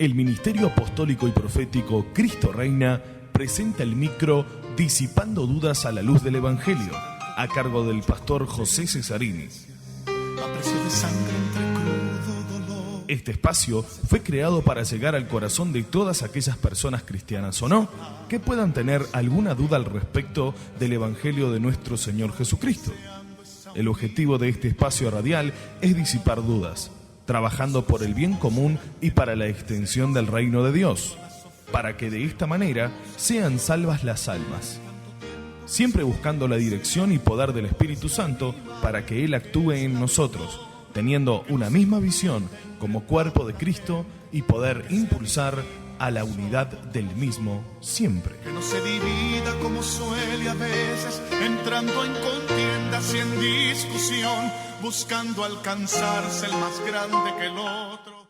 el Ministerio Apostólico y Profético Cristo Reina presenta el micro Disipando Dudas a la Luz del Evangelio, a cargo del pastor José Cesarini. Este espacio fue creado para llegar al corazón de todas aquellas personas cristianas o no, que puedan tener alguna duda al respecto del Evangelio de nuestro Señor Jesucristo. El objetivo de este espacio radial es disipar dudas, trabajando por el bien común y para la extensión del reino de Dios, para que de esta manera sean salvas las almas. Siempre buscando la dirección y poder del Espíritu Santo para que Él actúe en nosotros, teniendo una misma visión como cuerpo de Cristo y poder impulsar a la unidad del mismo siempre. Que no se divida como suele a veces, entrando en contiendas y en discusión, buscando alcanzarse el más grande que el otro.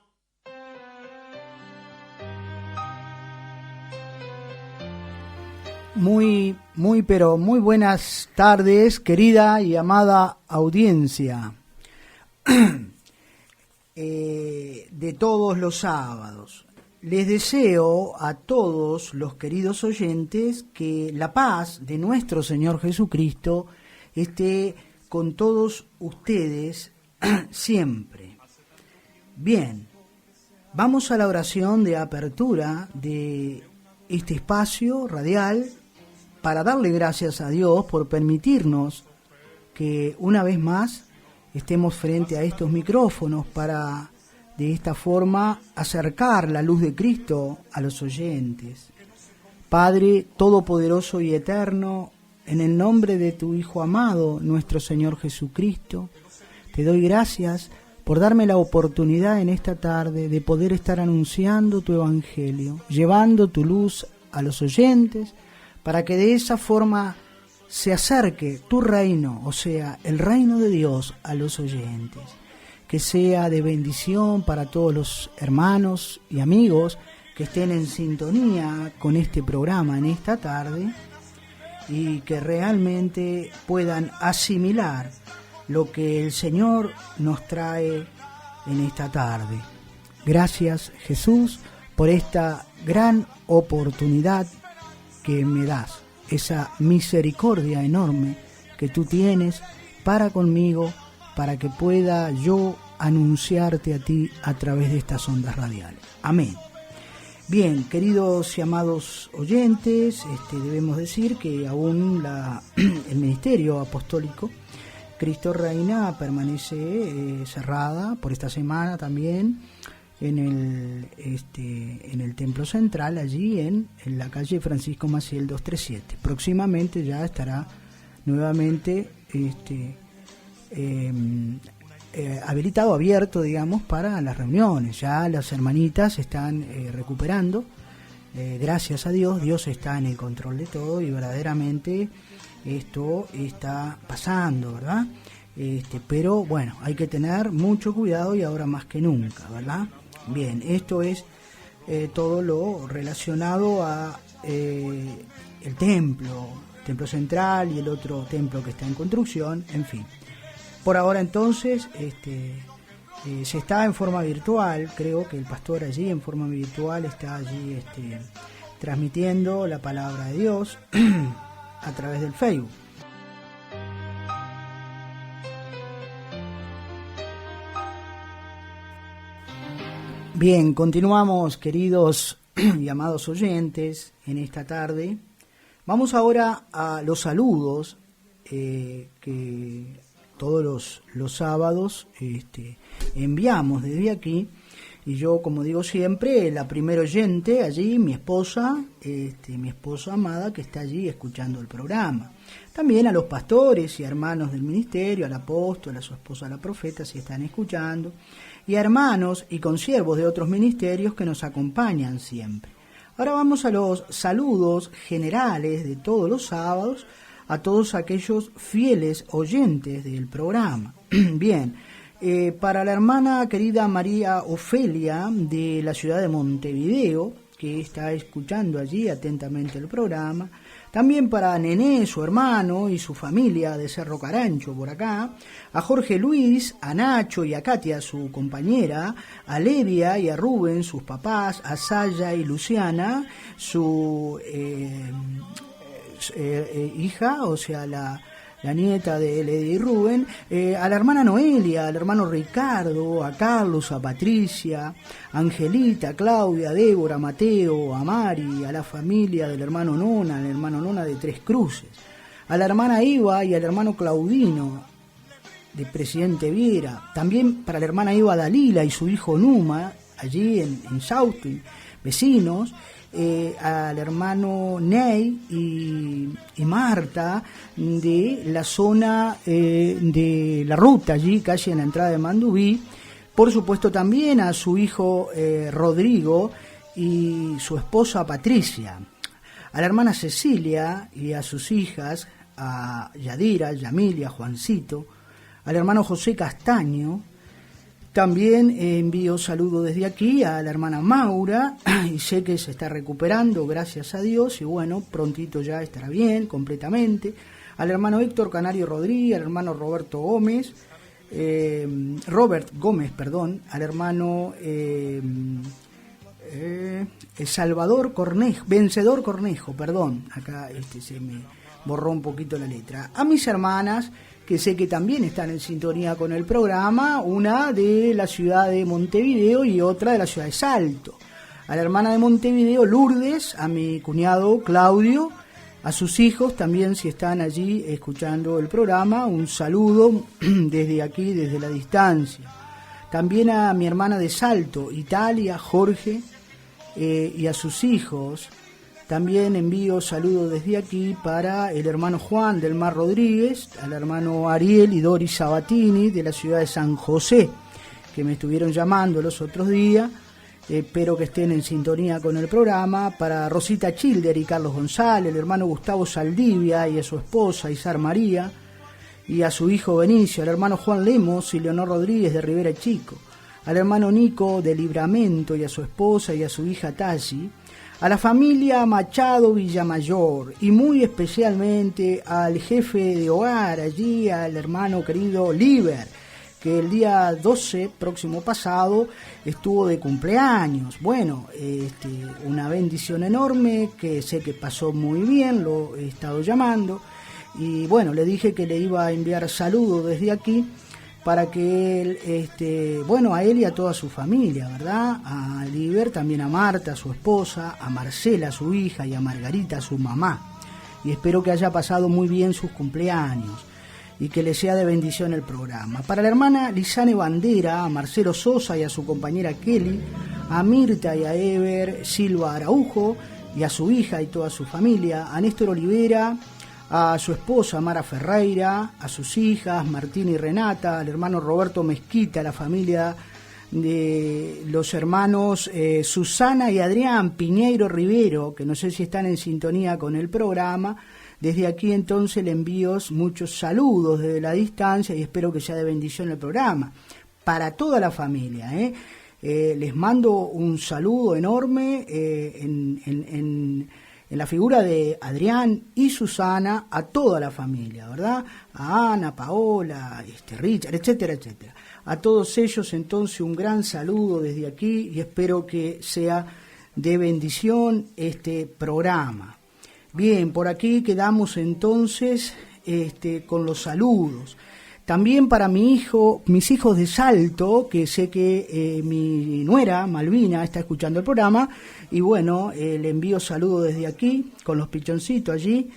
Pero muy buenas tardes, querida y amada audiencia de todos los sábados. Les deseo a todos los queridos oyentes que la paz de nuestro Señor Jesucristo esté con todos ustedes siempre. Bien, vamos a la oración de apertura de este espacio radial para darle gracias a Dios por permitirnos que una vez más estemos frente a estos micrófonos para de esta forma acercar la luz de Cristo a los oyentes. Padre Todopoderoso y Eterno, en el nombre de tu Hijo amado, nuestro Señor Jesucristo, te doy gracias por darme la oportunidad en esta tarde de poder estar anunciando tu Evangelio, llevando tu luz a los oyentes, para que de esa forma se acerque tu reino, o sea, el reino de Dios a los oyentes. Que sea de bendición para todos los hermanos y amigos que estén en sintonía con este programa en esta tarde y que realmente puedan asimilar lo que el Señor nos trae en esta tarde. Gracias, Jesús, por esta gran oportunidad que me das, esa misericordia enorme que tú tienes para conmigo, para que pueda yo anunciarte a ti a través de estas ondas radiales. Amén. Bien, queridos y amados oyentes, debemos decir que aún el Ministerio Apostólico Cristo Reina permanece cerrada por esta semana también en el Templo Central, allí en la calle Francisco Maciel 237. Próximamente ya estará nuevamente habilitado, abierto, digamos, para las reuniones. Ya las hermanitas están recuperando, gracias a Dios. Dios está en el control de todo y verdaderamente esto está pasando, ¿verdad? Pero bueno, hay que tener mucho cuidado y ahora más que nunca, ¿verdad? Bien, esto es todo lo relacionado a el templo central y el otro templo que está en construcción, en fin. Por ahora entonces se está en forma virtual, creo que el pastor allí en forma virtual está allí transmitiendo la palabra de Dios a través del Facebook. Bien, continuamos, queridos y amados oyentes, en esta tarde. Vamos ahora a los saludos que todos los sábados enviamos desde aquí. Y yo, como digo siempre, la primera oyente allí, mi esposa amada, que está allí escuchando el programa. También a los pastores y hermanos del ministerio, al apóstol, a su esposa la profeta, si están escuchando, y a hermanos y consiervos de otros ministerios que nos acompañan siempre. Ahora vamos a los saludos generales de todos los sábados, a todos aquellos fieles oyentes del programa. Bien, para la hermana querida María Ofelia de la ciudad de Montevideo, que está escuchando allí atentamente el programa, También para Nené, su hermano, y su familia de Cerro Carancho, por acá. A Jorge Luis, a Nacho y a Katia, su compañera. A Leria y a Rubén, sus papás. A Saya y Luciana, su hija, o sea, la nieta de Lady y Rubén, a la hermana Noelia, al hermano Ricardo, a Carlos, a Patricia, a Angelita, a Claudia, a Débora, a Mateo, a Mari, a la familia del hermano Nona, al hermano Nona de Tres Cruces, a la hermana Eva y al hermano Claudino de Presidente Viera, también para la hermana Eva Dalila y su hijo Numa, allí en Sautin, vecinos, al hermano Ney y Marta de la zona de la ruta, allí casi en la entrada de Mandubí. Por supuesto también a su hijo Rodrigo y su esposa Patricia, a la hermana Cecilia y a sus hijas, a Yadira, Yamilia, Juancito, al hermano José Castaño. También envío saludos desde aquí a la hermana Maura, y sé que se está recuperando, gracias a Dios, y bueno, prontito ya estará bien, completamente. Al hermano Héctor Canario Rodríguez, al hermano Robert Gómez, al hermano Salvador Cornejo, Vencedor Cornejo, acá se me borró un poquito la letra. A mis hermanas, que sé que también están en sintonía con el programa, una de la ciudad de Montevideo y otra de la ciudad de Salto. A la hermana de Montevideo, Lourdes, a mi cuñado Claudio, a sus hijos también, si están allí escuchando el programa, un saludo desde aquí, desde la distancia. También a mi hermana de Salto, Italia, Jorge, y a sus hijos. También envío saludos desde aquí para el hermano Juan del Mar Rodríguez, al hermano Ariel y Doris Sabatini de la ciudad de San José, que me estuvieron llamando los otros días. Espero que estén en sintonía con el programa. Para Rosita Childer y Carlos González, el hermano Gustavo Saldivia y a su esposa Isar María, y a su hijo Benicio, al hermano Juan Lemos y Leonor Rodríguez de Rivera Chico, al hermano Nico de Libramento y a su esposa y a su hija Tassi, a la familia Machado Villamayor y muy especialmente al jefe de hogar allí, al hermano querido Liber, que el día 12 próximo pasado estuvo de cumpleaños. Bueno, una bendición enorme, que sé que pasó muy bien, lo he estado llamando, y bueno, le dije que le iba a enviar saludos desde aquí para que él, a él y a toda su familia, ¿verdad? A Liber, también a Marta, su esposa, a Marcela, su hija, y a Margarita, su mamá. Y espero que haya pasado muy bien sus cumpleaños y que le sea de bendición el programa. Para la hermana Lisane Bandera, a Marcelo Sosa y a su compañera Kelly, a Mirta y a Ever Silva Araujo y a su hija y toda su familia, a Néstor Olivera, a su esposa Mara Ferreira, a sus hijas Martín y Renata, al hermano Roberto Mezquita, a la familia de los hermanos Susana y Adrián Piñeiro Rivero, que no sé si están en sintonía con el programa. Desde aquí entonces le envío muchos saludos desde la distancia y espero que sea de bendición el programa. Para toda la familia, les mando un saludo enorme en la figura de Adrián y Susana, a toda la familia, ¿verdad? A Ana, Paola, Richard, etcétera, etcétera. A todos ellos entonces un gran saludo desde aquí y espero que sea de bendición este programa. Bien, por aquí quedamos entonces con los saludos. También para mis hijos de Salto, que sé que mi nuera, Malvina, está escuchando el programa, y bueno, le envío saludos desde aquí, con los pichoncitos allí.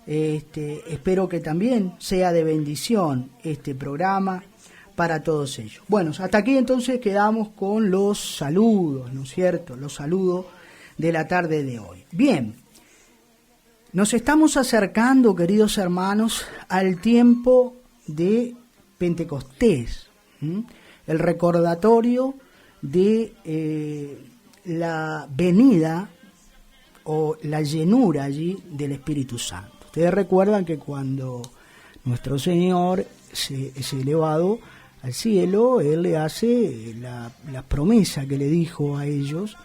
Espero que también sea de bendición este programa para todos ellos. Bueno, hasta aquí entonces quedamos con los saludos, ¿no es cierto? Los saludos de la tarde de hoy. Bien, nos estamos acercando, queridos hermanos, al tiempo de Pentecostés, el recordatorio de la venida o la llenura allí del Espíritu Santo. Ustedes recuerdan que cuando nuestro Señor es elevado al cielo, Él le hace la promesa que le dijo a ellos,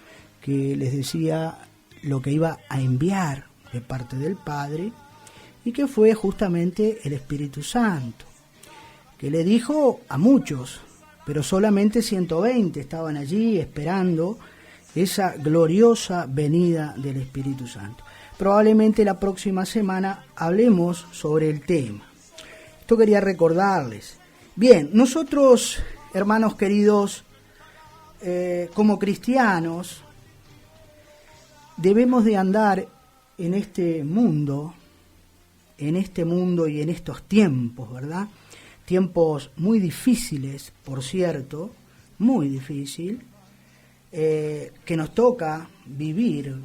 que les decía lo que iba a enviar de parte del Padre, y que fue justamente el Espíritu Santo, que le dijo a muchos, pero solamente 120 estaban allí esperando esa gloriosa venida del Espíritu Santo. Probablemente la próxima semana hablemos sobre el tema. Esto quería recordarles. Bien, nosotros, hermanos queridos, como cristianos, debemos de andar en este mundo y en estos tiempos, ¿verdad? Tiempos muy difíciles, por cierto, muy difícil, que nos toca vivir,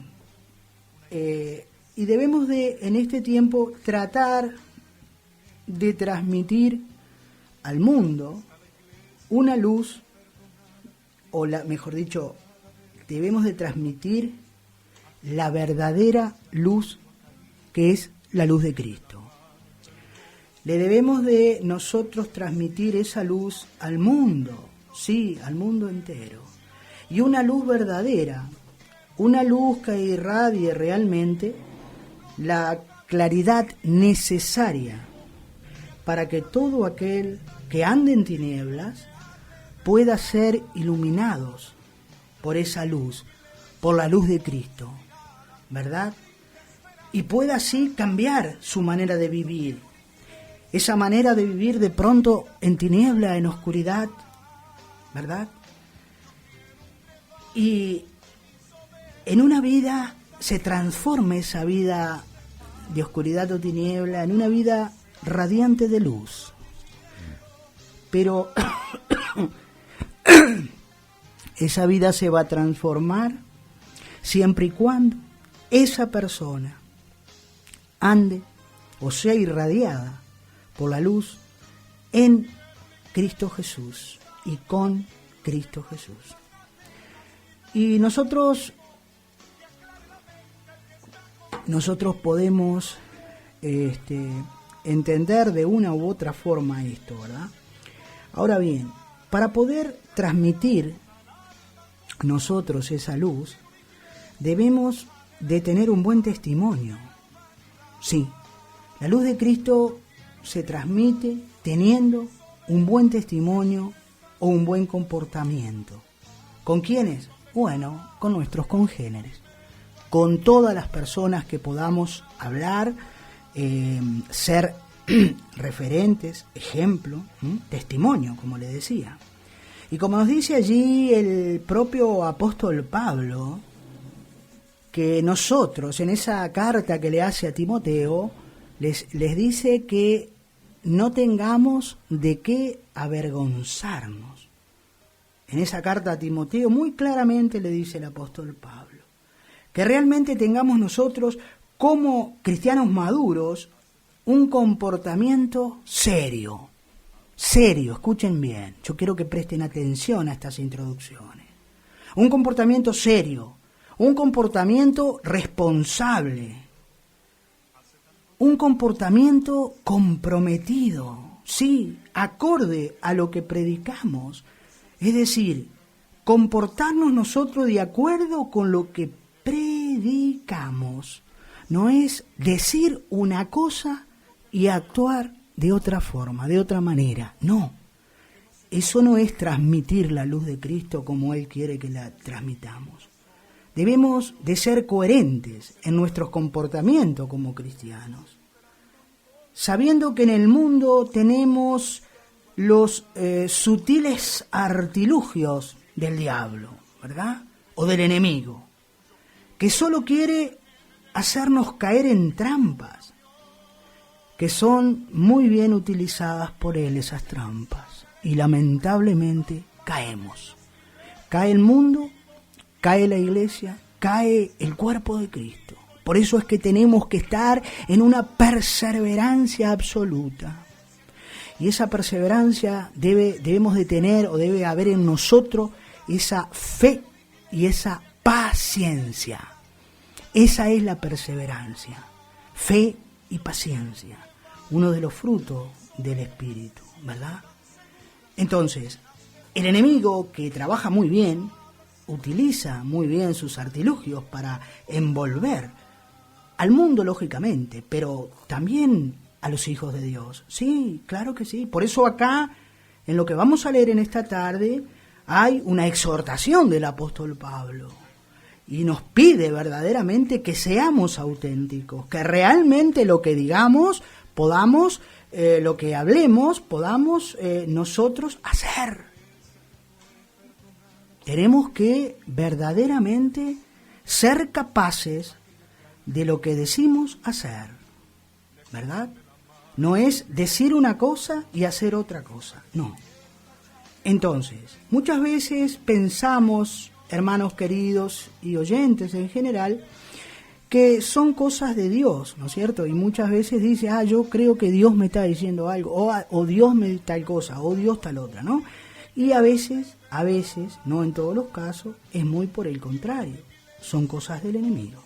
y debemos de, en este tiempo, tratar de transmitir al mundo una luz, mejor dicho, debemos de transmitir la verdadera luz, que es la luz de Cristo. Le debemos de nosotros transmitir esa luz al mundo, sí, al mundo entero. Y una luz verdadera, una luz que irradie realmente la claridad necesaria para que todo aquel que ande en tinieblas pueda ser iluminados por esa luz, por la luz de Cristo, ¿verdad? Y pueda así cambiar su manera de vivir. Esa manera de vivir de pronto en tiniebla, en oscuridad, ¿verdad? Y en una vida se transforma esa vida de oscuridad o tiniebla en una vida radiante de luz. Pero esa vida se va a transformar siempre y cuando esa persona ande o sea irradiada por la luz en Cristo Jesús y con Cristo Jesús. Y nosotros podemos entender de una u otra forma esto, ¿verdad? Ahora bien, para poder transmitir nosotros esa luz, debemos de tener un buen testimonio. Sí, la luz de Cristo se transmite teniendo un buen testimonio o un buen comportamiento. ¿Con quiénes? Bueno, con nuestros congéneres, con todas las personas que podamos hablar, ser referentes, ejemplo, testimonio, como le decía. Y como nos dice allí el propio apóstol Pablo, que nosotros en esa carta que le hace a Timoteo, les dice que no tengamos de qué avergonzarnos. En esa carta a Timoteo muy claramente le dice el apóstol Pablo, que realmente tengamos nosotros como cristianos maduros un comportamiento serio, escuchen bien, yo quiero que presten atención a estas introducciones. Un comportamiento serio, un comportamiento responsable, un comportamiento comprometido, sí, acorde a lo que predicamos. Es decir, comportarnos nosotros de acuerdo con lo que predicamos. No es decir una cosa y actuar de otra forma, de otra manera. No, eso no es transmitir la luz de Cristo como Él quiere que la transmitamos. Debemos de ser coherentes en nuestros comportamientos como cristianos, sabiendo que en el mundo tenemos los sutiles artilugios del diablo, ¿verdad? O del enemigo, que solo quiere hacernos caer en trampas, que son muy bien utilizadas por él esas trampas, y lamentablemente caemos. Cae el mundo, cae la iglesia, cae el cuerpo de Cristo. Por eso es que tenemos que estar en una perseverancia absoluta. Y esa perseverancia debemos de tener, o debe haber en nosotros, esa fe y esa paciencia. Esa es la perseverancia, fe y paciencia, uno de los frutos del Espíritu, ¿verdad? Entonces, el enemigo, que trabaja muy bien, utiliza muy bien sus artilugios para envolver al mundo, lógicamente, pero también a los hijos de Dios. Sí, claro que sí. Por eso acá, en lo que vamos a leer en esta tarde, hay una exhortación del apóstol Pablo. Y nos pide verdaderamente que seamos auténticos, que realmente lo que digamos podamos, lo que hablemos, podamos nosotros hacer. Tenemos que verdaderamente ser capaces de lo que decimos hacer, ¿verdad? No es decir una cosa y hacer otra cosa, no. Entonces, muchas veces pensamos, hermanos queridos y oyentes en general, que son cosas de Dios, ¿no es cierto? Y muchas veces dice, yo creo que Dios me está diciendo algo, o Dios me tal cosa, o Dios tal otra, ¿no? Y a veces, no en todos los casos, es muy por el contrario, son cosas del enemigo.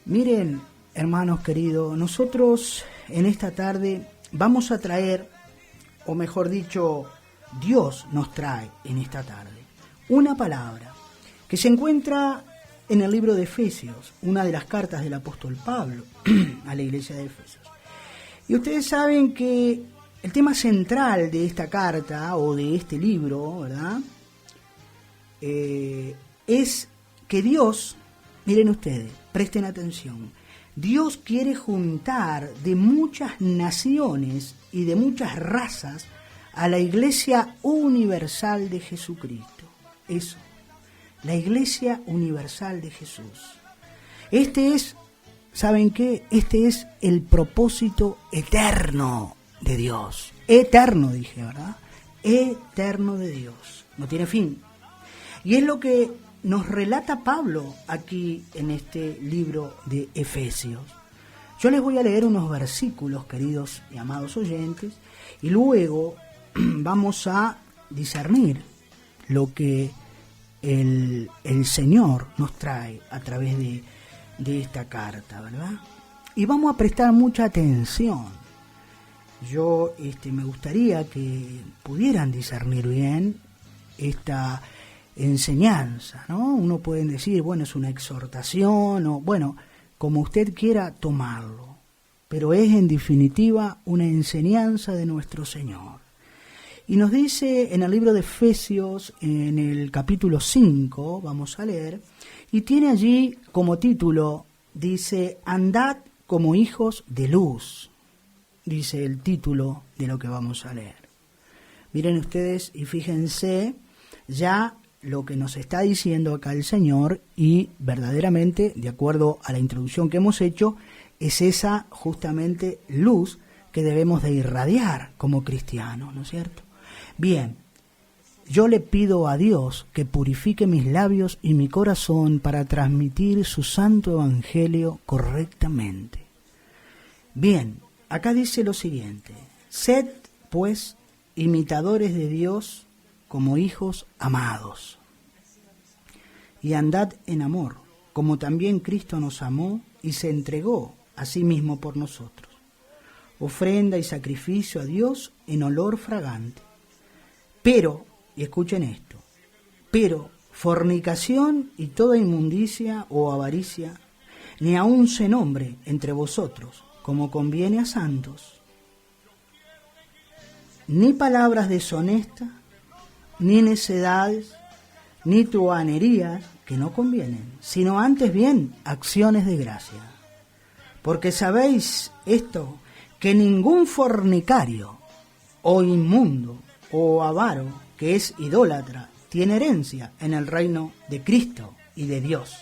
Miren, hermanos queridos, nosotros en esta tarde vamos a traer, o mejor dicho, Dios nos trae en esta tarde una palabra que se encuentra en el libro de Efesios, una de las cartas del apóstol Pablo a la iglesia de Efesios. Y ustedes saben que el tema central de esta carta o de este libro, ¿verdad? Es que Dios, miren ustedes, presten atención, Dios quiere juntar de muchas naciones y de muchas razas a la Iglesia Universal de Jesucristo. Eso, la Iglesia Universal de Jesús. Este es, ¿saben qué? Este es el propósito eterno de Dios. Eterno, dije, ¿verdad? Eterno de Dios. No tiene fin. Y es lo que nos relata Pablo aquí en este libro de Efesios. Yo les voy a leer unos versículos, queridos y amados oyentes, y luego vamos a discernir lo que el Señor nos trae a través de esta carta, ¿verdad? Y vamos a prestar mucha atención. Yo me gustaría que pudieran discernir bien esta enseñanza, ¿no? Uno puede decir, bueno, es una exhortación, o bueno, como usted quiera tomarlo, pero es en definitiva una enseñanza de nuestro Señor. Y nos dice en el libro de Efesios, en el capítulo 5, vamos a leer, y tiene allí como título, dice, andad como hijos de luz, dice el título de lo que vamos a leer. Miren ustedes y fíjense ya lo que nos está diciendo acá el Señor, y verdaderamente, de acuerdo a la introducción que hemos hecho, es esa justamente luz que debemos de irradiar como cristianos, ¿no es cierto? Bien, yo le pido a Dios que purifique mis labios y mi corazón para transmitir su santo evangelio correctamente. Bien, acá dice lo siguiente, sed pues imitadores de Dios como hijos amados, y andad en amor, como también Cristo nos amó y se entregó a sí mismo por nosotros, ofrenda y sacrificio a Dios en olor fragante. Pero, y escuchen esto, pero fornicación y toda inmundicia o avaricia, ni aun se nombre entre vosotros, como conviene a santos, ni palabras deshonestas, ni necedades, ni truhanerías que no convienen, sino antes bien acciones de gracia. Porque sabéis esto, que ningún fornicario, o inmundo, o avaro, que es idólatra, tiene herencia en el reino de Cristo y de Dios.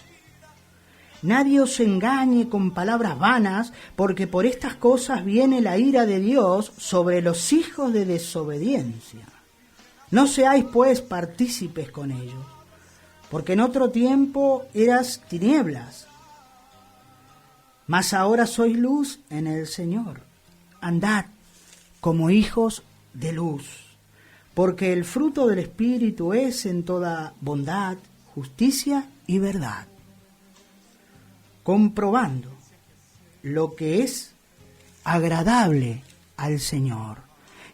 Nadie os engañe con palabras vanas, porque por estas cosas viene la ira de Dios sobre los hijos de desobediencia. No seáis pues partícipes con ellos, porque en otro tiempo eras tinieblas, mas ahora sois luz en el Señor. Andad como hijos de luz, porque el fruto del Espíritu es en toda bondad, justicia y verdad, comprobando lo que es agradable al Señor.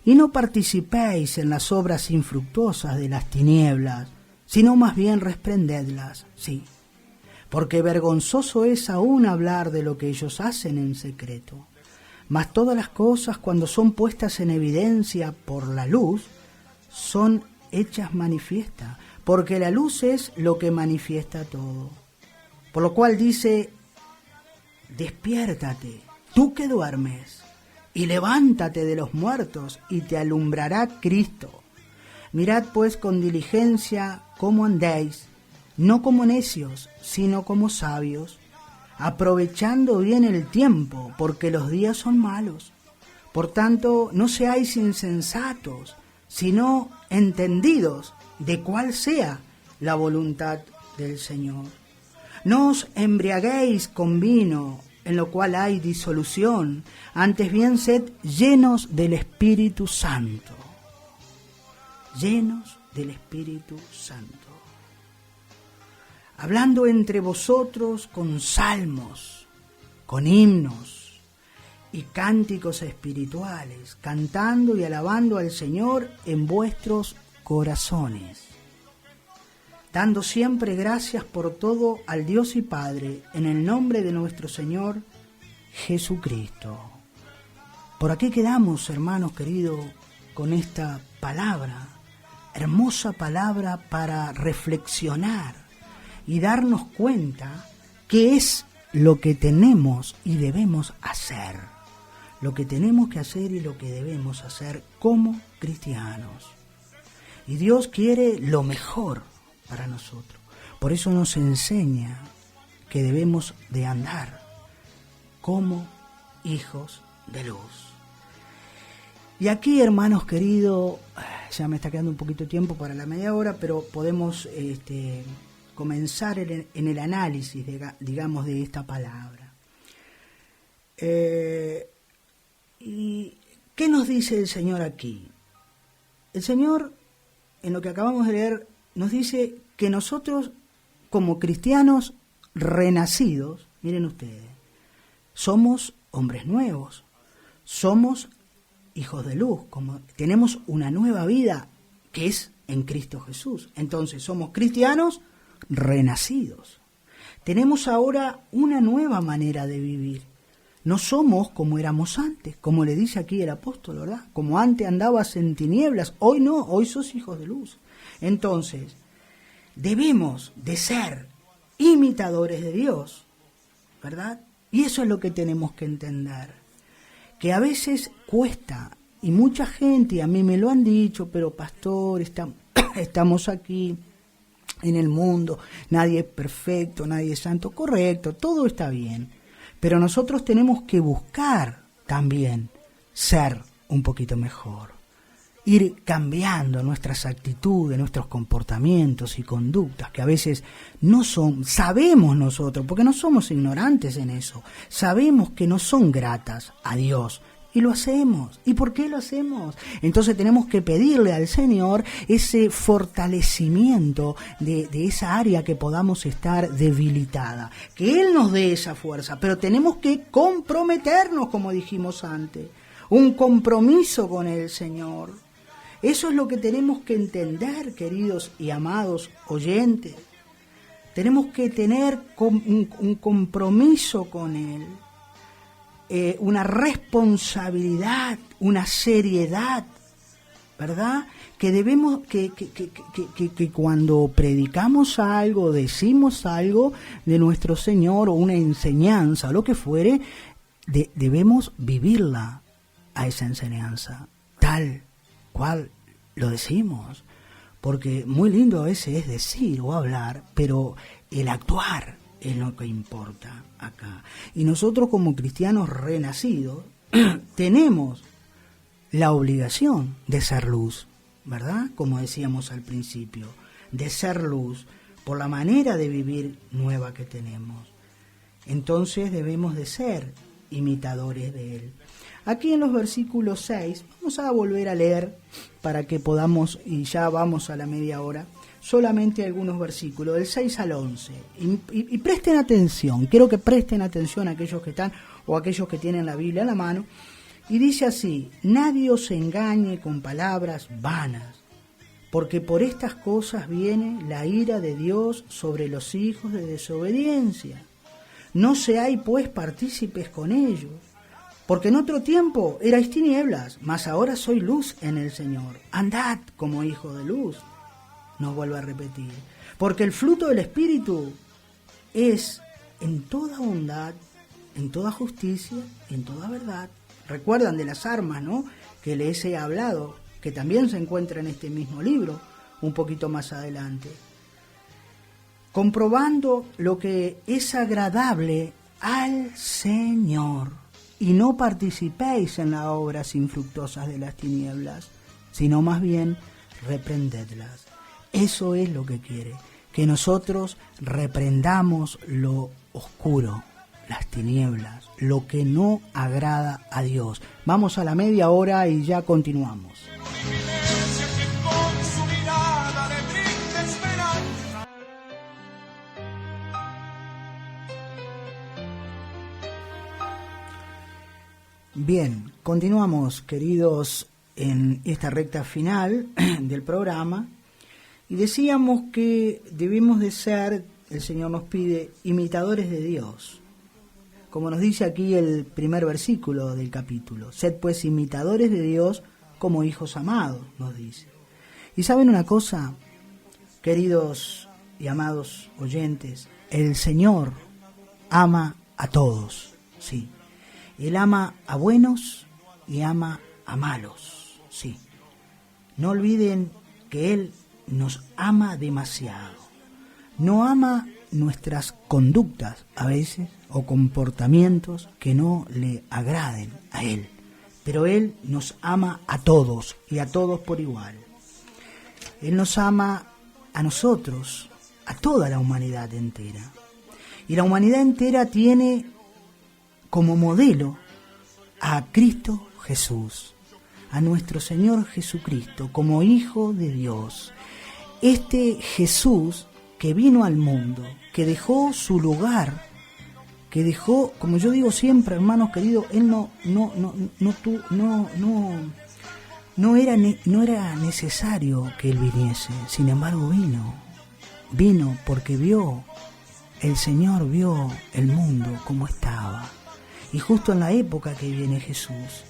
Y no participéis en las obras infructuosas de las tinieblas, sino más bien resplendedlas, sí. porque vergonzoso es aún hablar de lo que ellos hacen en secreto. Mas todas las cosas, cuando son puestas en evidencia por la luz, son hechas manifiestas, porque la luz es lo que manifiesta todo. Por lo cual dice, despiértate, tú que duermes, y levántate de los muertos, y te alumbrará Cristo. Mirad pues con diligencia cómo andéis, no como necios, sino como sabios, aprovechando bien el tiempo, porque los días son malos. Por tanto, no seáis insensatos, sino entendidos de cuál sea la voluntad del Señor. No os embriaguéis con vino, en lo cual hay disolución, antes bien sed llenos del Espíritu Santo. Llenos del Espíritu Santo. Hablando entre vosotros con salmos, con himnos y cánticos espirituales, cantando y alabando al Señor en vuestros corazones, dando siempre gracias por todo al Dios y Padre, en el nombre de nuestro Señor Jesucristo. Por aquí quedamos, hermanos queridos, con esta palabra, hermosa palabra para reflexionar y darnos cuenta qué es lo que tenemos y debemos hacer, lo que tenemos que hacer y lo que debemos hacer como cristianos. Y Dios quiere lo mejor para nosotros. Por eso nos enseña que debemos de andar como hijos de luz. Y aquí, hermanos queridos, ya me está quedando un poquito de tiempo para la media hora, pero podemos comenzar en el análisis, digamos, de esta palabra. ¿Y qué nos dice el Señor aquí? El Señor, en lo que acabamos de leer, nos dice que nosotros, como cristianos renacidos, miren ustedes, somos hombres nuevos, somos hijos de luz, como tenemos una nueva vida que es en Cristo Jesús. Entonces somos cristianos renacidos. Tenemos ahora una nueva manera de vivir. No somos como éramos antes, como le dice aquí el apóstol, ¿verdad? Como antes andabas en tinieblas, hoy no, hoy sos hijos de luz. Entonces, debemos de ser imitadores de Dios, ¿verdad? Y eso es lo que tenemos que entender, que a veces cuesta, y mucha gente, y a mí me lo han dicho, pero pastor, estamos aquí en el mundo, nadie es perfecto, nadie es santo, correcto, todo está bien, pero nosotros tenemos que buscar también ser un poquito mejor, ir cambiando nuestras actitudes, nuestros comportamientos y conductas, que a veces no son, sabemos nosotros, porque no somos ignorantes en eso, sabemos que no son gratas a Dios, y lo hacemos. ¿Y por qué lo hacemos? Entonces tenemos que pedirle al Señor ese fortalecimiento de esa área que podamos estar debilitada. Que Él nos dé esa fuerza, pero tenemos que comprometernos, como dijimos antes. Un compromiso con el Señor. Eso es lo que tenemos que entender, queridos y amados oyentes. Tenemos que tener un compromiso con Él. Una responsabilidad, una seriedad, ¿verdad? Que debemos, que cuando predicamos algo, decimos algo de nuestro Señor o una enseñanza o lo que fuere, debemos vivirla a esa enseñanza, tal cual lo decimos. Porque muy lindo a veces es decir o hablar, pero el actuar es lo que importa acá. Y nosotros como cristianos renacidos tenemos la obligación de ser luz, ¿verdad? Como decíamos al principio, de ser luz por la manera de vivir nueva que tenemos. Entonces debemos de ser imitadores de Él. Aquí en los versículos 6, vamos a volver a leer para que podamos, y ya vamos a la media hora, solamente algunos versículos, del 6 al 11. Y presten atención, quiero que presten atención a aquellos que están o aquellos que tienen la Biblia en la mano. Y dice así: nadie os engañe con palabras vanas, porque por estas cosas viene la ira de Dios sobre los hijos de desobediencia. No seáis pues partícipes con ellos, porque en otro tiempo erais tinieblas, mas ahora sois luz en el Señor. Andad como hijos de luz. Nos vuelvo a repetir, porque el fruto del Espíritu es en toda bondad, en toda justicia, en toda verdad. Recuerdan de las armas, ¿no?, que les he hablado, que también se encuentra en este mismo libro, un poquito más adelante. Comprobando lo que es agradable al Señor, y no participéis en las obras infructuosas de las tinieblas, sino más bien reprendedlas. Eso es lo que quiere, que nosotros reprendamos lo oscuro, las tinieblas, lo que no agrada a Dios. Vamos a la media hora y ya continuamos. Bien, continuamos, queridos, en esta recta final del programa, y decíamos que debemos de ser, el Señor nos pide, imitadores de Dios. Como nos dice aquí el primer versículo del capítulo, sed pues imitadores de Dios como hijos amados, nos dice. Y ¿saben una cosa, queridos y amados oyentes? El Señor ama a todos, sí. Él ama a buenos y ama a malos, sí. No olviden que Él nos ama demasiado. No ama nuestras conductas a veces o comportamientos que no le agraden a Él, pero Él nos ama a todos y a todos por igual. Él nos ama a nosotros, a toda la humanidad entera, y la humanidad entera tiene como modelo a Cristo Jesús, a nuestro Señor Jesucristo como Hijo de Dios. Este Jesús que vino al mundo, que dejó su lugar, que dejó, como yo digo siempre, hermanos queridos, Él no era necesario que Él viniese, sin embargo vino porque el Señor vio el mundo como estaba. Y justo en la época que viene Jesús,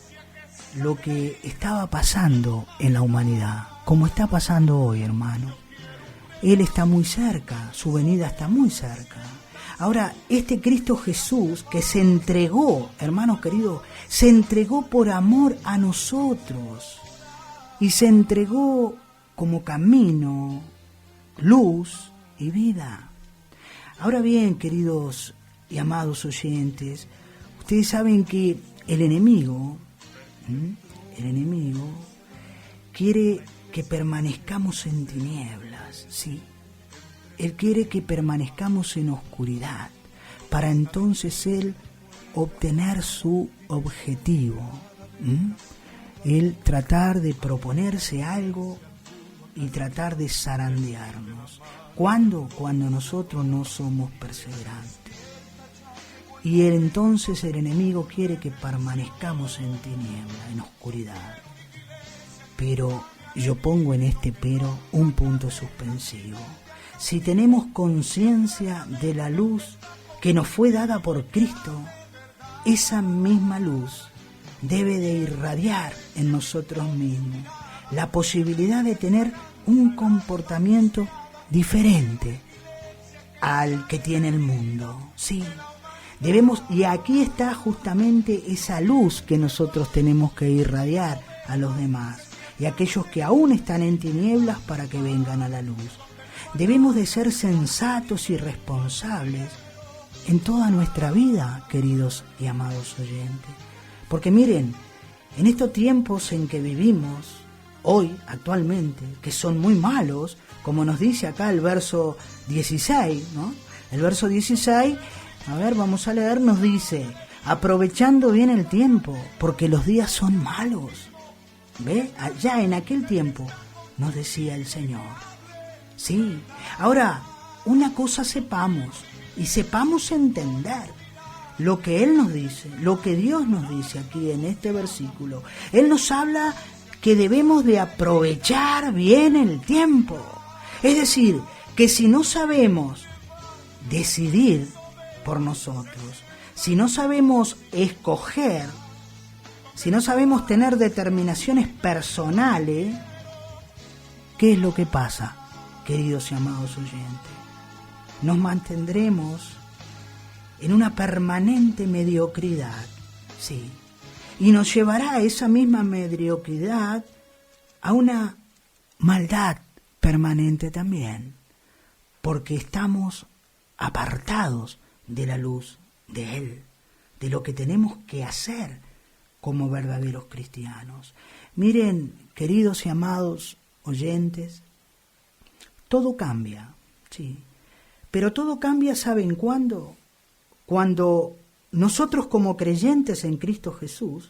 lo que estaba pasando en la humanidad, como está pasando hoy, hermano, Él está muy cerca, su venida está muy cerca. Ahora, este Cristo Jesús que se entregó, hermanos queridos, se entregó por amor a nosotros y se entregó como camino, luz y vida. Ahora bien, queridos y amados oyentes, ustedes saben que el enemigo quiere que permanezcamos en tinieblas, ¿sí? Él quiere que permanezcamos en oscuridad, para entonces Él obtener su objetivo. Él tratar de proponerse algo y tratar de zarandearnos. ¿Cuándo? Cuando nosotros no somos perseverantes. Y entonces el enemigo quiere que permanezcamos en tiniebla, en oscuridad. Pero yo pongo en este pero un punto suspensivo. Si tenemos conciencia de la luz que nos fue dada por Cristo, esa misma luz debe de irradiar en nosotros mismos la posibilidad de tener un comportamiento diferente al que tiene el mundo. Sí, debemos, y aquí está justamente esa luz que nosotros tenemos que irradiar a los demás y a aquellos que aún están en tinieblas para que vengan a la luz. Debemos de ser sensatos y responsables en toda nuestra vida, queridos y amados oyentes. Porque miren, en estos tiempos en que vivimos, hoy, actualmente, que son muy malos, como nos dice acá el verso 16, ¿no? El verso 16, a ver, vamos a leer, nos dice, aprovechando bien el tiempo, porque los días son malos. ¿Ve? Allá en aquel tiempo nos decía el Señor. Sí, ahora, una cosa sepamos, y sepamos entender lo que Él nos dice, lo que Dios nos dice aquí en este versículo. Él nos habla que debemos de aprovechar bien el tiempo. Es decir, que si no sabemos decidir por nosotros, si no sabemos escoger, si no sabemos tener determinaciones personales, ¿qué es lo que pasa, queridos y amados oyentes? Nos mantendremos en una permanente mediocridad, sí, y nos llevará esa misma mediocridad a una maldad permanente también, porque estamos apartados de la luz de Él, de lo que tenemos que hacer como verdaderos cristianos. Miren, queridos y amados oyentes, todo cambia, sí, pero todo cambia, ¿saben cuándo? Cuando nosotros como creyentes en Cristo Jesús,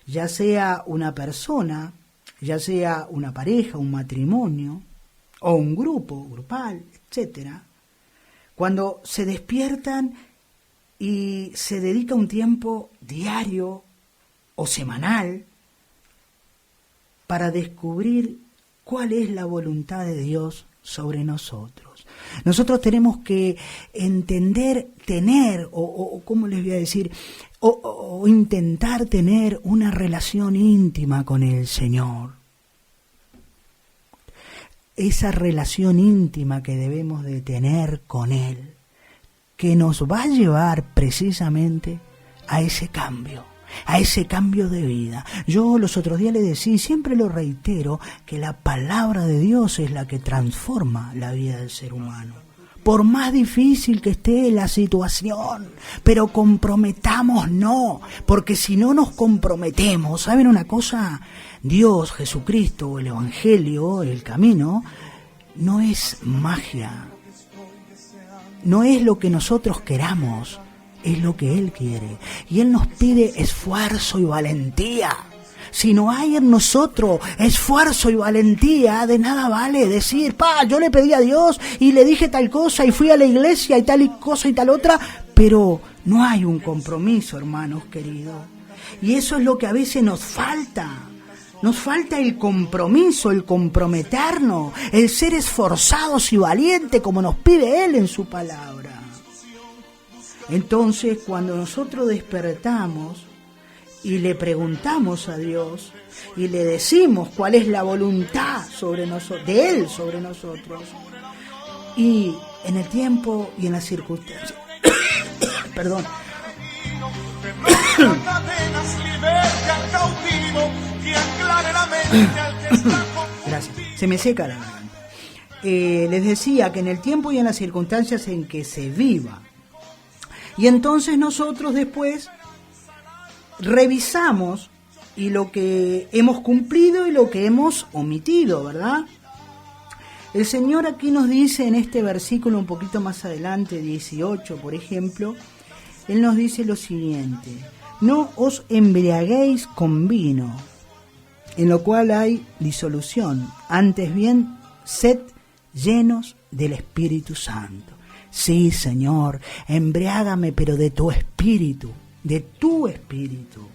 ya sea una persona, ya sea una pareja, un matrimonio, o un grupo, grupal, etcétera, cuando se despiertan y se dedica un tiempo diario o semanal para descubrir cuál es la voluntad de Dios sobre nosotros. Nosotros tenemos que entender, tener, o ¿cómo les voy a decir? O intentar tener una relación íntima con el Señor. Esa relación íntima que debemos de tener con Él, que nos va a llevar precisamente a ese cambio de vida. Yo los otros días le decía, y siempre lo reitero, que la palabra de Dios es la que transforma la vida del ser humano. Por más difícil que esté la situación, pero comprometámonos, porque si no nos comprometemos, ¿saben una cosa? Dios, Jesucristo, el Evangelio, el camino, no es magia, no es lo que nosotros queramos, es lo que Él quiere. Y Él nos pide esfuerzo y valentía. Si no hay en nosotros esfuerzo y valentía, de nada vale decir, yo le pedí a Dios y le dije tal cosa y fui a la iglesia y tal cosa y tal otra, pero no hay un compromiso, hermanos queridos. Y eso es lo que a veces nos falta. Nos falta el compromiso, el comprometernos, el ser esforzados y valientes como nos pide Él en su palabra. Entonces, cuando nosotros despertamos y le preguntamos a Dios y le decimos cuál es la voluntad sobre nosotros, de Él sobre nosotros, y en el tiempo y en las circunstancias, perdón, gracias, se me seca la garganta. Les decía que en el tiempo y en las circunstancias en que se viva, y entonces nosotros después revisamos y lo que hemos cumplido y lo que hemos omitido, ¿verdad? El Señor aquí nos dice en este versículo un poquito más adelante, 18, por ejemplo, Él nos dice lo siguiente: no os embriaguéis con vino, en lo cual hay disolución, antes bien, sed llenos del Espíritu Santo. Sí, Señor, embriágame, pero de tu Espíritu, de tu Espíritu.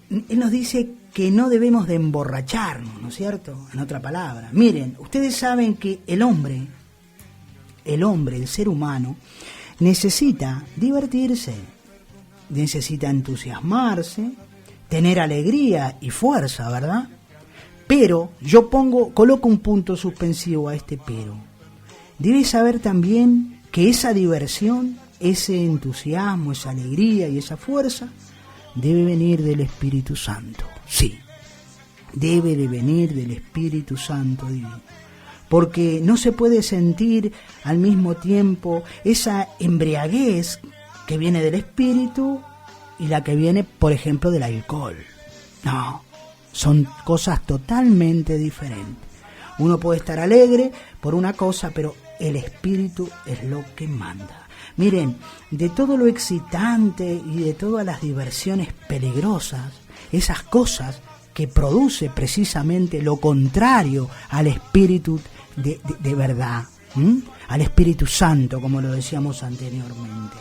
Él nos dice que no debemos de emborracharnos, ¿no es cierto? En otra palabra. Miren, ustedes saben que el hombre, el ser humano, necesita divertirse, necesita entusiasmarse, tener alegría y fuerza, ¿verdad? Pero yo coloco un punto suspensivo a este pero. Debes saber también que esa diversión, ese entusiasmo, esa alegría y esa fuerza debe venir del Espíritu Santo. Sí, debe de venir del Espíritu Santo divino. Porque no se puede sentir al mismo tiempo esa embriaguez que viene del Espíritu y la que viene, por ejemplo, del alcohol. No, son cosas totalmente diferentes. Uno puede estar alegre por una cosa, pero el Espíritu es lo que manda. Miren, de todo lo excitante y de todas las diversiones peligrosas, esas cosas que produce precisamente lo contrario al Espíritu de verdad, al Espíritu Santo, como lo decíamos anteriormente.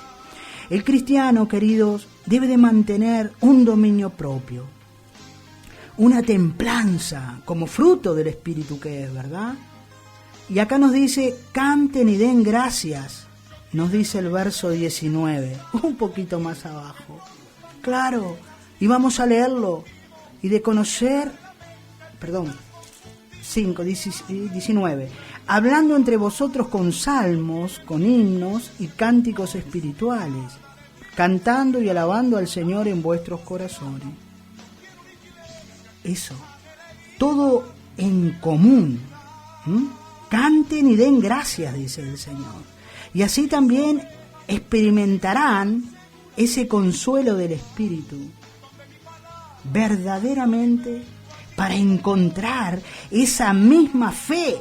El cristiano, queridos, debe de mantener un dominio propio, una templanza como fruto del Espíritu que es, ¿verdad? Y acá nos dice, canten y den gracias, nos dice el verso 19, un poquito más abajo. Claro, y vamos a leerlo, y de conocer, 19, hablando entre vosotros con salmos, con himnos y cánticos espirituales, cantando y alabando al Señor en vuestros corazones. Eso, todo en común. Canten y den gracias, dice el Señor. Y así también experimentarán ese consuelo del Espíritu, verdaderamente, para encontrar esa misma fe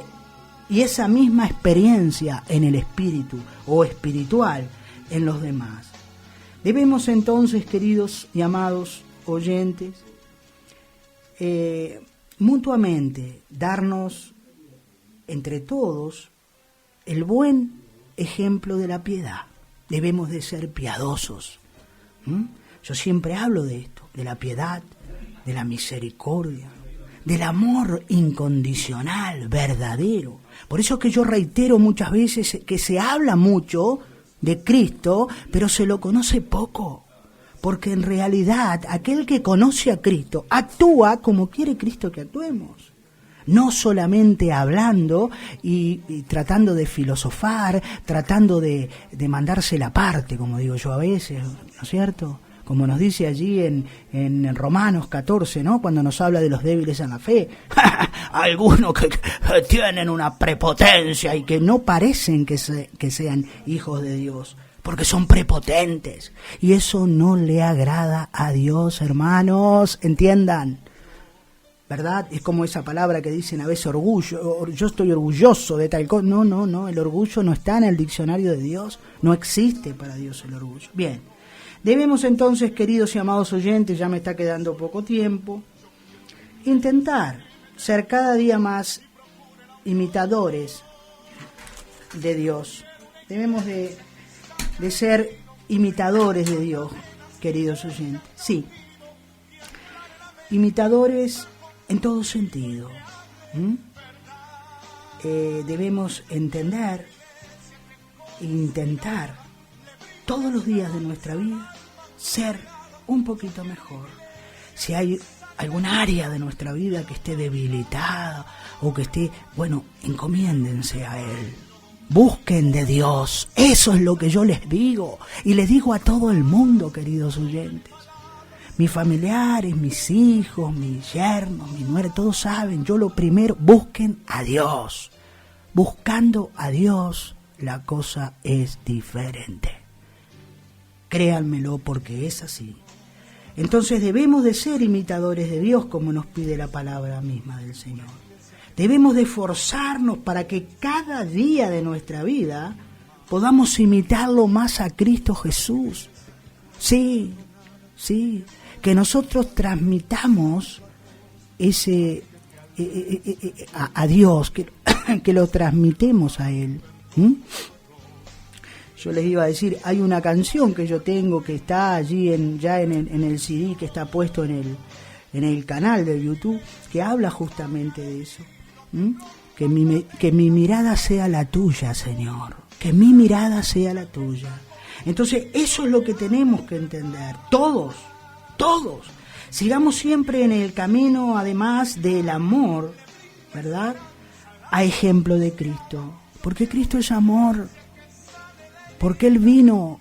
y esa misma experiencia en el Espíritu o espiritual en los demás. Debemos entonces, queridos y amados oyentes, mutuamente darnos entre todos el buen ejemplo de la piedad. Debemos de ser piadosos. Yo siempre hablo de esto, de la piedad, de la misericordia, del amor incondicional, verdadero. Por eso es que yo reitero muchas veces que se habla mucho de Cristo, pero se lo conoce poco. Porque en realidad aquel que conoce a Cristo actúa como quiere Cristo que actuemos. No solamente hablando y tratando de filosofar, tratando de mandarse la parte, como digo yo a veces, ¿no es cierto? Como nos dice allí en Romanos 14, ¿no? Cuando nos habla de los débiles en la fe. Algunos que tienen una prepotencia y que no parecen que sean hijos de Dios, porque son prepotentes. Y eso no le agrada a Dios, hermanos, entiendan. ¿Verdad? Es como esa palabra que dicen a veces orgullo, yo estoy orgulloso de tal cosa. No, el orgullo no está en el diccionario de Dios, no existe para Dios el orgullo. Bien, debemos entonces, queridos y amados oyentes, ya me está quedando poco tiempo, intentar ser cada día más imitadores de Dios. Debemos de ser imitadores de Dios, queridos oyentes. Sí, imitadores en todo sentido. Debemos entender e intentar todos los días de nuestra vida ser un poquito mejor. Si hay alguna área de nuestra vida que esté debilitada o que esté, encomiéndense a Él. Busquen de Dios. Eso es lo que yo les digo. Y les digo a todo el mundo, queridos oyentes. Mis familiares, mis hijos, mis yernos, mi nuera, todos saben, yo lo primero, busquen a Dios. Buscando a Dios, la cosa es diferente. Créanmelo, porque es así. Entonces debemos de ser imitadores de Dios, como nos pide la palabra misma del Señor. Debemos de esforzarnos para que cada día de nuestra vida podamos imitarlo más a Cristo Jesús. Sí, que nosotros transmitamos ese a Dios, que lo transmitemos a Él. Yo les iba a decir, hay una canción que yo tengo que está allí en el CD que está puesto en el canal de YouTube, que habla justamente de eso. Que mi mirada sea la tuya, Señor. Que mi mirada sea la tuya. Entonces, eso es lo que tenemos que entender. Todos. Sigamos siempre en el camino, además del amor, ¿verdad? A ejemplo de Cristo. Porque Cristo es amor. Porque Él vino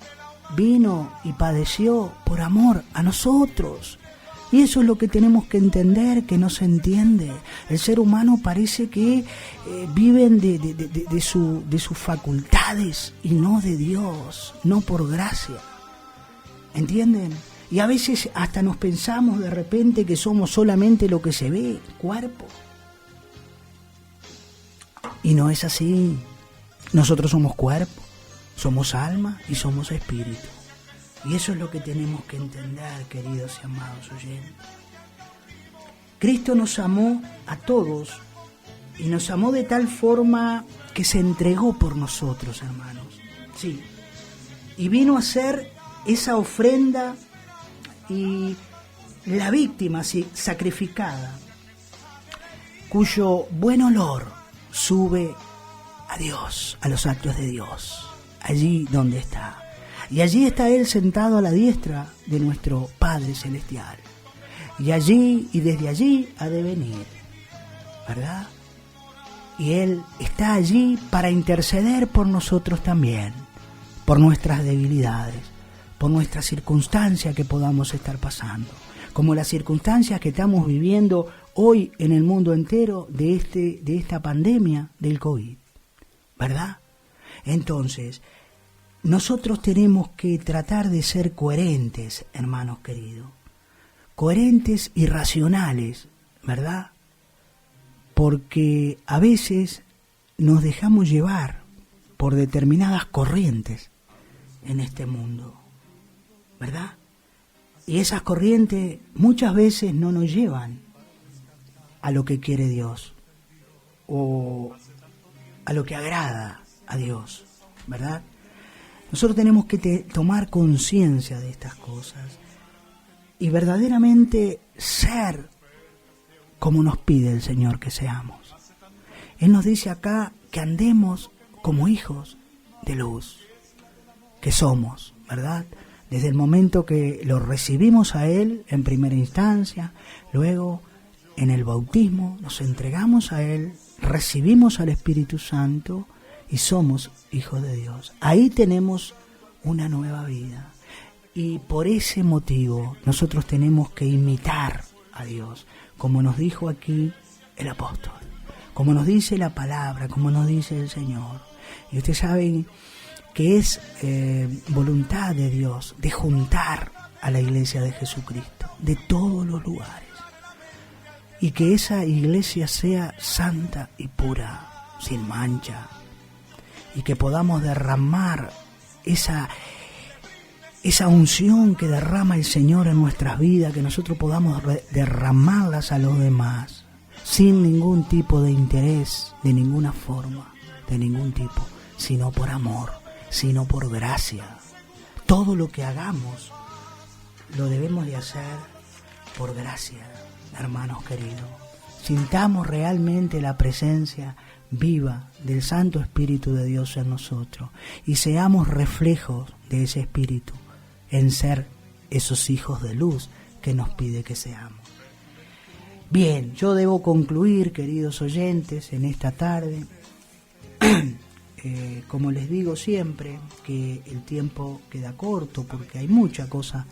y padeció por amor a nosotros. Y eso es lo que tenemos que entender, que no se entiende. El ser humano parece que viven de sus facultades y no de Dios, no por gracia. ¿Entienden? Y a veces hasta nos pensamos de repente que somos solamente lo que se ve, cuerpo. Y no es así. Nosotros somos cuerpo, somos alma y somos espíritu. Y eso es lo que tenemos que entender, queridos y amados oyentes. Cristo nos amó a todos y nos amó de tal forma que se entregó por nosotros, hermanos. Sí. Y vino a ser esa ofrenda y la víctima sacrificada, cuyo buen olor sube a Dios, a los atrios de Dios, allí donde está. Y allí está Él sentado a la diestra de nuestro Padre Celestial. Y allí y desde allí ha de venir, ¿verdad? Y Él está allí para interceder por nosotros también, por nuestras debilidades, por nuestras circunstancias que podamos estar pasando, como las circunstancias que estamos viviendo hoy en el mundo entero de esta pandemia del COVID, ¿verdad? Entonces, nosotros tenemos que tratar de ser coherentes, hermanos queridos, coherentes y racionales, ¿verdad? Porque a veces nos dejamos llevar por determinadas corrientes en este mundo, ¿verdad? Y esas corrientes muchas veces no nos llevan a lo que quiere Dios o a lo que agrada a Dios, ¿verdad? Nosotros tenemos que tomar conciencia de estas cosas y verdaderamente ser como nos pide el Señor que seamos. Él nos dice acá que andemos como hijos de luz, que somos, ¿verdad? Desde el momento que lo recibimos a Él en primera instancia, luego en el bautismo nos entregamos a Él, recibimos al Espíritu Santo y somos hijos de Dios. Ahí tenemos una nueva vida. Y por ese motivo nosotros tenemos que imitar a Dios, como nos dijo aquí el apóstol, como nos dice la palabra, como nos dice el Señor. Y ustedes saben que es voluntad de Dios de juntar a la iglesia de Jesucristo de todos los lugares, y que esa iglesia sea santa y pura, sin mancha, y que podamos derramar esa unción que derrama el Señor en nuestras vidas, que nosotros podamos derramarlas a los demás, sin ningún tipo de interés, de ninguna forma, de ningún tipo, sino por amor, sino por gracia. Todo lo que hagamos lo debemos de hacer por gracia, hermanos queridos. Sintamos realmente la presencia viva del Santo Espíritu de Dios en nosotros y seamos reflejos de ese Espíritu en ser esos hijos de luz que nos pide que seamos. Bien, yo debo concluir, queridos oyentes, en esta tarde. Como les digo siempre, que el tiempo queda corto porque hay mucha cosa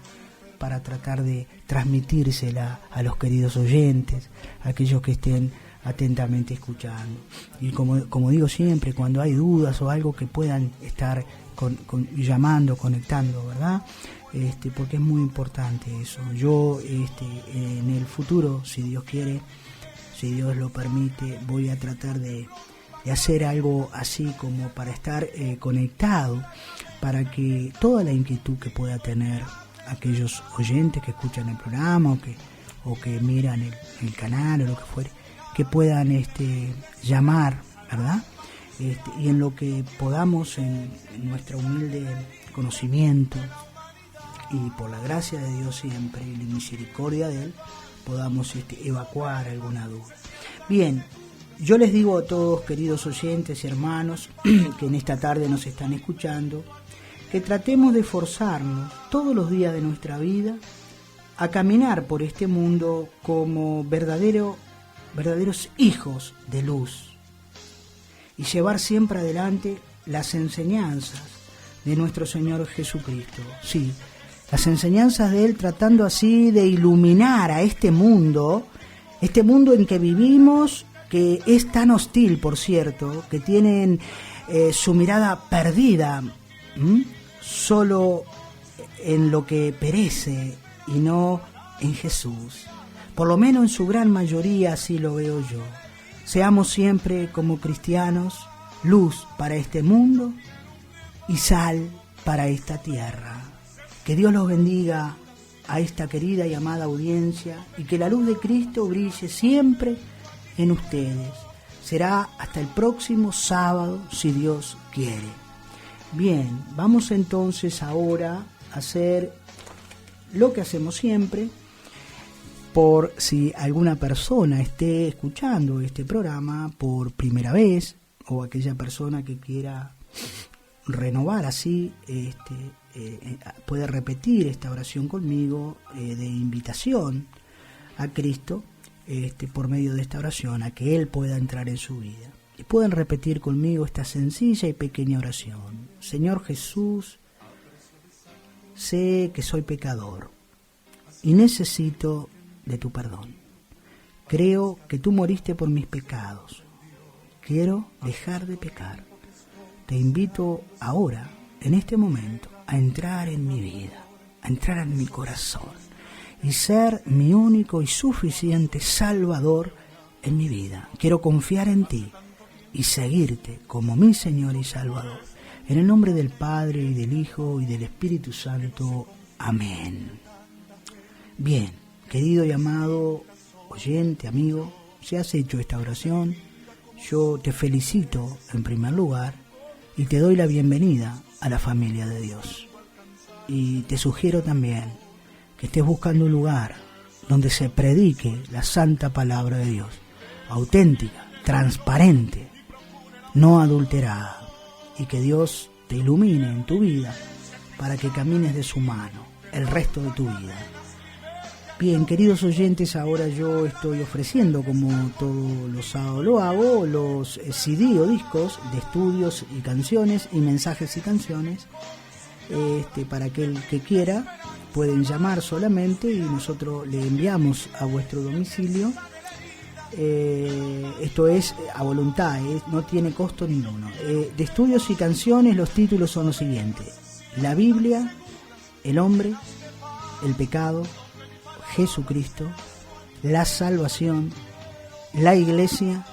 para tratar de transmitírsela a los queridos oyentes, a aquellos que estén atentamente escuchando. Y como digo siempre, cuando hay dudas o algo que puedan estar llamando, conectando, ¿verdad? Porque es muy importante eso. Yo en el futuro, si Dios quiere, si Dios lo permite, voy a tratar de hacer algo así como para estar conectado, para que toda la inquietud que pueda tener aquellos oyentes que escuchan el programa o que miran el canal o lo que fuere, que puedan llamar, ¿verdad? Y en lo que podamos, en nuestro humilde conocimiento y por la gracia de Dios siempre y la misericordia de Él, podamos evacuar alguna duda. Bien, yo les digo a todos, queridos oyentes y hermanos que en esta tarde nos están escuchando, que tratemos de esforzarnos todos los días de nuestra vida a caminar por este mundo como verdaderos hijos de luz y llevar siempre adelante las enseñanzas de nuestro Señor Jesucristo. Sí, las enseñanzas de Él, tratando así de iluminar a este mundo en que vivimos, que es tan hostil, por cierto, que tienen su mirada perdida solo en lo que perece y no en Jesús. Por lo menos en su gran mayoría así lo veo yo. Seamos siempre como cristianos luz para este mundo y sal para esta tierra. Que Dios los bendiga a esta querida y amada audiencia y que la luz de Cristo brille siempre en ustedes. Será hasta el próximo sábado, si Dios quiere. Bien, vamos entonces ahora a hacer lo que hacemos siempre, por si alguna persona esté escuchando este programa por primera vez, o aquella persona que quiera renovar así, puede repetir esta oración conmigo de invitación a Cristo por medio de esta oración, a que Él pueda entrar en su vida. Y pueden repetir conmigo esta sencilla y pequeña oración. Señor Jesús, sé que soy pecador y necesito de tu perdón. Creo que tú moriste por mis pecados. Quiero dejar de pecar. Te invito ahora, en este momento, a entrar en mi vida, a entrar en mi corazón y ser mi único y suficiente Salvador en mi vida. Quiero confiar en ti y seguirte como mi Señor y Salvador. En el nombre del Padre, y del Hijo, y del Espíritu Santo. Amén. Bien, querido y amado oyente, amigo, si has hecho esta oración, yo te felicito en primer lugar y te doy la bienvenida a la familia de Dios. Y te sugiero también que estés buscando un lugar donde se predique la santa palabra de Dios, auténtica, transparente, no adulterada, y que Dios te ilumine en tu vida para que camines de su mano el resto de tu vida. Bien, queridos oyentes, ahora yo estoy ofreciendo, como todos los sábados lo hago, los CD o discos de estudios y canciones y mensajes y canciones. Para aquel que quiera, pueden llamar solamente y nosotros le enviamos a vuestro domicilio. Esto es a voluntad, no tiene costo ninguno. De estudios y canciones, los títulos son los siguientes: La Biblia, el hombre, el pecado, Jesucristo, la salvación, la iglesia,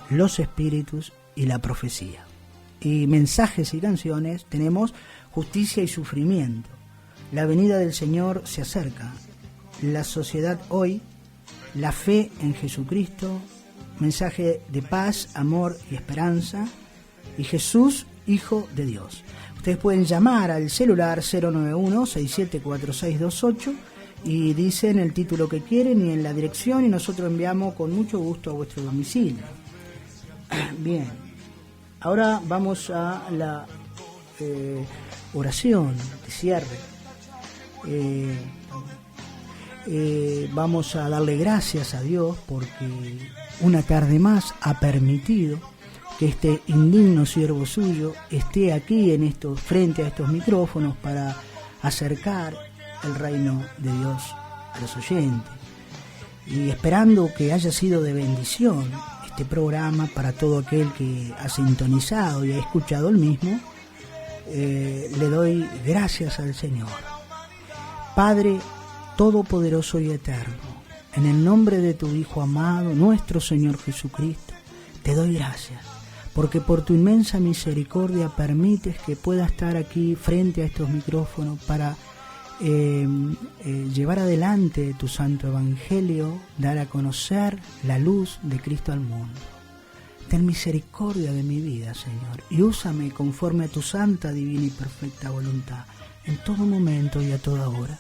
los espíritus y la profecía. Y mensajes y canciones tenemos Justicia y sufrimiento, La venida del Señor se acerca, La sociedad hoy, La fe en Jesucristo, mensaje de paz, amor y esperanza, y Jesús, Hijo de Dios. Ustedes pueden llamar al celular 091-674628 y dicen el título que quieren y en la dirección, y nosotros enviamos con mucho gusto a vuestro domicilio. Bien, ahora vamos a la oración de cierre. Vamos a darle gracias a Dios porque una tarde más ha permitido que este indigno siervo suyo esté aquí frente a estos micrófonos para acercar el reino de Dios a los oyentes, y esperando que haya sido de bendición este programa para todo aquel que ha sintonizado y ha escuchado el mismo. Le doy gracias al Señor. Padre todopoderoso y eterno, en el nombre de tu Hijo amado, nuestro Señor Jesucristo, te doy gracias, porque por tu inmensa misericordia permites que pueda estar aquí frente a estos micrófonos para llevar adelante tu santo evangelio, dar a conocer la luz de Cristo al mundo. Ten misericordia de mi vida, Señor, y úsame conforme a tu santa, divina y perfecta voluntad, en todo momento y a toda hora.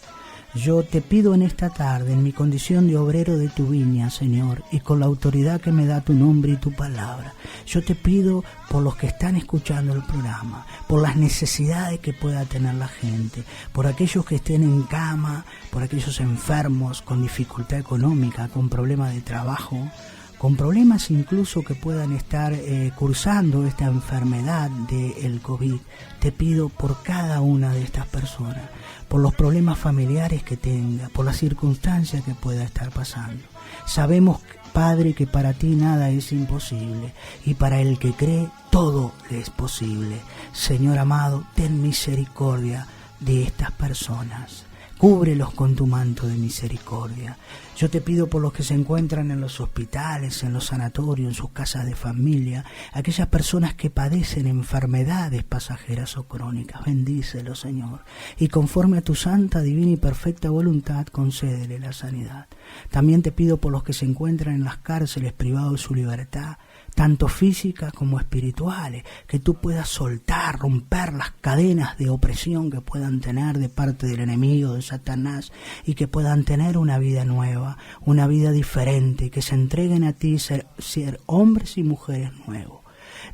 Yo te pido en esta tarde, en mi condición de obrero de tu viña, Señor, y con la autoridad que me da tu nombre y tu palabra, yo te pido por los que están escuchando el programa, por las necesidades que pueda tener la gente, por aquellos que estén en cama, por aquellos enfermos con dificultad económica, con problemas de trabajo, con problemas incluso que puedan estar cursando esta enfermedad del COVID. Te pido por cada una de estas personas, por los problemas familiares que tenga, por las circunstancias que pueda estar pasando. Sabemos, Padre, que para ti nada es imposible, y para el que cree todo le es posible. Señor amado, ten misericordia de estas personas. Cúbrelos con tu manto de misericordia. Yo te pido por los que se encuentran en los hospitales, en los sanatorios, en sus casas de familia, aquellas personas que padecen enfermedades pasajeras o crónicas. Bendícelos, Señor, y conforme a tu santa, divina y perfecta voluntad, concédele la sanidad. También te pido por los que se encuentran en las cárceles privados de su libertad. tanto físicas como espirituales, que tú puedas soltar, romper las cadenas de opresión que puedan tener de parte del enemigo, de Satanás, y que puedan tener una vida nueva, una vida diferente, y que se entreguen a ti ser hombres y mujeres nuevos.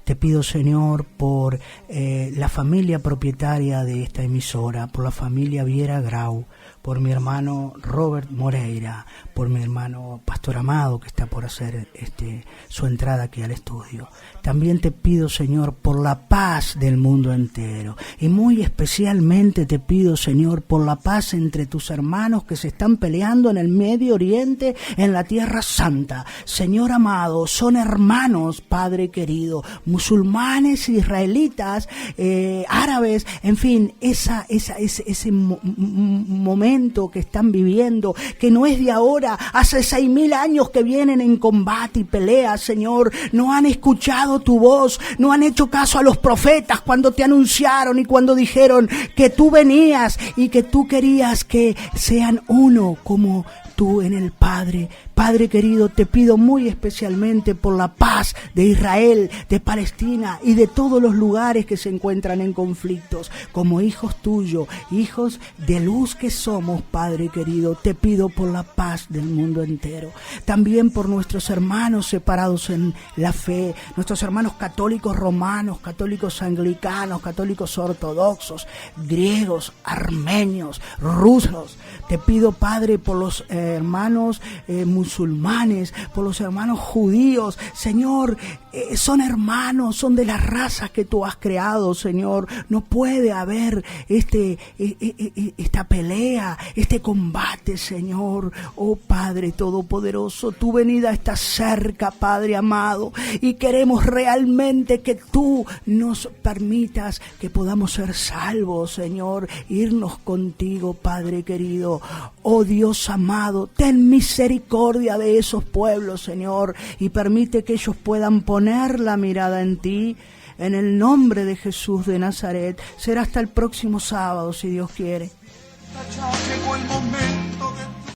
Te pido, Señor, por la familia propietaria de esta emisora, por la familia Viera Grau, por mi hermano Robert Moreira, por mi hermano Pastor Amado, que está por hacer su entrada aquí al estudio. También te pido, Señor, por la paz del mundo entero. Y muy especialmente te pido, Señor, por la paz entre tus hermanos que se están peleando en el Medio Oriente, en la Tierra Santa. Señor amado, son hermanos, Padre querido, musulmanes, israelitas, árabes, en fin, ese momento que están viviendo, que no es de ahora, hace 6.000 años que vienen en combate y pelea, Señor. No han escuchado tu voz, no han hecho caso a los profetas cuando te anunciaron y cuando dijeron que tú venías y que tú querías que sean uno como tú en el Padre. Padre querido, te pido muy especialmente por la paz de Israel, de Palestina y de todos los lugares que se encuentran en conflictos. Como hijos tuyos, hijos de luz que somos, Padre querido, te pido por la paz del mundo entero. También por nuestros hermanos separados en la fe, nuestros hermanos católicos romanos, católicos anglicanos, católicos ortodoxos, griegos, armenios, rusos. Te pido, Padre, por los hermanos musulmanes, por los hermanos judíos. Señor, son hermanos, son de las razas que tú has creado, Señor. No puede haber esta pelea, este combate, Señor. Oh Padre Todopoderoso, tu venida está cerca, Padre amado, y queremos realmente que tú nos permitas que podamos ser salvos, Señor, irnos contigo, Padre querido. Oh Dios amado, ten misericordia de esos pueblos, Señor, y permite que ellos puedan poner la mirada en ti. En el nombre de Jesús de Nazaret. Será hasta el próximo sábado, si Dios quiere. Llegó el momento